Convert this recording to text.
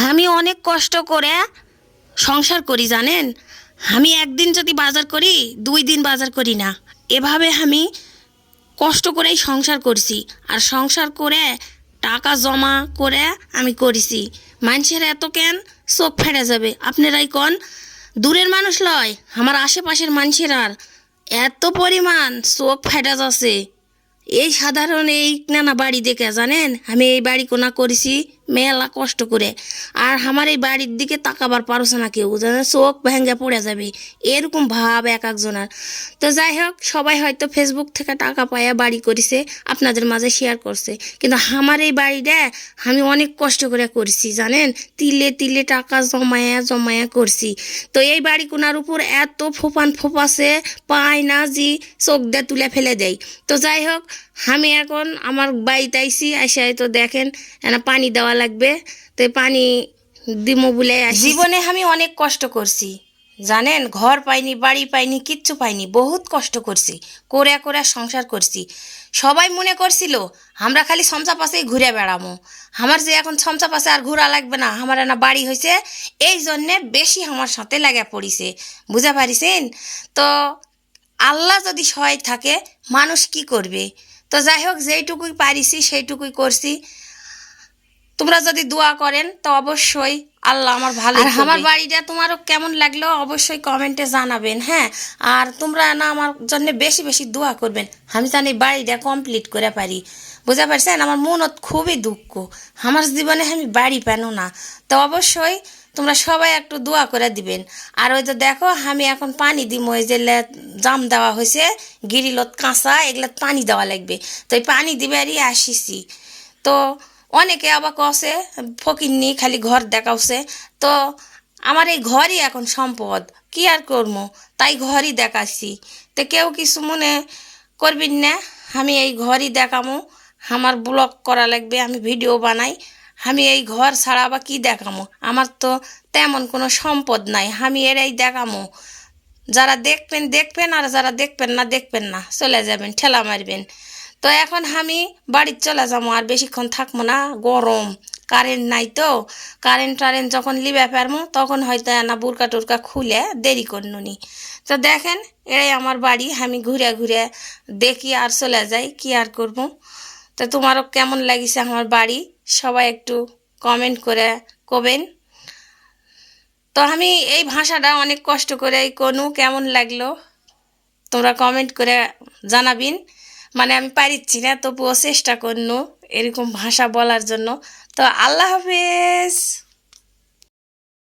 আমি অনেক কষ্ট করে সংসার করি জানেন। আমি একদিন যদি বাজার করি 2 দিন বাজার করি না। এভাবে আমি কষ্ট করেই সংসার করছি। আর সংসার করে টাকা জমা করে আমি করেছি। মানুষের এত কেন চোখ ফেটে যাবে আপনারাই কন। দূরের মানুষ লয়, আমার আশেপাশের মানুষের আর এত পরিমাণ চোখ ফেটে যাচ্ছে। এই সাধারণ এই নানা বাড়ি দেখে জানেন আমি এই বাড়ি কোনা করেছি মেলা কষ্ট করে। আর আমার এই বাড়ির দিকে তাকাবার পারছে না কেউ, জানে চোখ ভেঙে পড়ে যাবে এরকম ভাব এক একজনের। তো যাই হোক, সবাই হয়তো ফেসবুক থেকে টাকা পায়া বাড়ি করেছে, আপনাদের মাঝে শেয়ার করছে, কিন্তু আমার এই বাড়িটা আমি অনেক কষ্ট করে করছি জানেন। তিলে তিলে টাকা জমায়া জমায়া করছি। তো এই বাড়ি কোনার উপর এত ফোপান ফোপাছে পায় না জি চোখ দিয়ে তুলে ফেলে দেয়। তো যাই হোক, আমি এখন আমার বাড়িতে আইসি আইসাই তো দেখেন এনা পানি দেওয়া লাগবে। তো পানি দিমো বলে জীবনে আমি অনেক কষ্ট করছি জানেন। ঘর পাইনি, বাড়ি পাইনি, কিচ্ছু পাইনি, বহুত কষ্ট করছি, করে করে সংসার করছি। সবাই মনে করছিল আমরা খালি সমচা পাশেই ঘুরে বেড়ামো। আমার যে এখন সমচা পাশে আর ঘোরা লাগবে না, আমার না বাড়ি হয়েছে, এই জন্যে বেশি আমার সাথে লাগা পড়িছে, বুঝা পারিছেন। তো আল্লাহ যদি সহায় থাকে মানুষ কি করবে। তো যাই হোক, যেইটুকুই পারিছি সেইটুকুই করছি। তোমরা যদি দোয়া করেন তো অবশ্যই আল্লাহ আমার ভালো। আর আমার বাড়িটা তোমারও কেমন লাগলো অবশ্যই কমেন্টে জানাবেন। হ্যাঁ, আর তোমরা না আমার জন্য বেশি বেশি দোয়া করবেন, আমি জানি বাড়িটা কমপ্লিট করে পারি। বুঝতে পারছেন, আমার মনত খুবই দুঃখ, আমার জীবনে আমি বাড়ি পেনো না। তো অবশ্যই তোমরা সবাই একটু দোয়া করে দিবেন। আর ওই তো দেখো আমি এখন পানি দিব, ওই যে জাম দেওয়া হয়েছে গিরিলত কাঁচা, এগুলো পানি দেওয়া লাগবে। তো এই পানি দিবারই আসিছি। তো অনেকে আবার কষে ফকিরনি খালি ঘর দেখাওছে। তো আমার এই ঘরই এখন সম্পদ, কি আর করবো, তাই ঘরই দেখাচ্ছি। তো কেউ কিছু মনে করবেন না, আমি এই ঘরই দেখামো। আমার ব্লগ করা লাগবে, আমি ভিডিও বানাই, আমি এই ঘর ছাড়া বা কী দেখামো। আমার তো তেমন কোনো সম্পদ নাই, আমি এরাই দেখামো। যারা দেখবেন দেখবেন, আর যারা দেখবেন না চলে যাবেন, ঠেলা মারবেন। তো এখন আমি বাড়ির চলে যাবো, আর বেশিক্ষণ থাকবো না, গরম, কারেন্ট নাই। তো কারেন্ট যখন লিবে পারবো তখন হয়তো না বুরকা টুরকা খুলে দেরি করনুনি। তো দেখেন এরাই আমার বাড়ি, আমি ঘুরে ঘুরে দেখি আর চলে যাই, কি আর করবো। তো তোমারও কেমন লাগিছে আমার বাড়ি সবাই একটু কমেন্ট করে কবেন। তো আমি এই ভাষাটা অনেক কষ্ট করে কোনো কেমন লাগলো তোমরা কমেন্ট করে জানাবিন। মানে আমি পারিচ্ছি না, তবুও চেষ্টা করনু এরকম ভাষা বলার জন্য। তো আল্লাহ হাফেজ।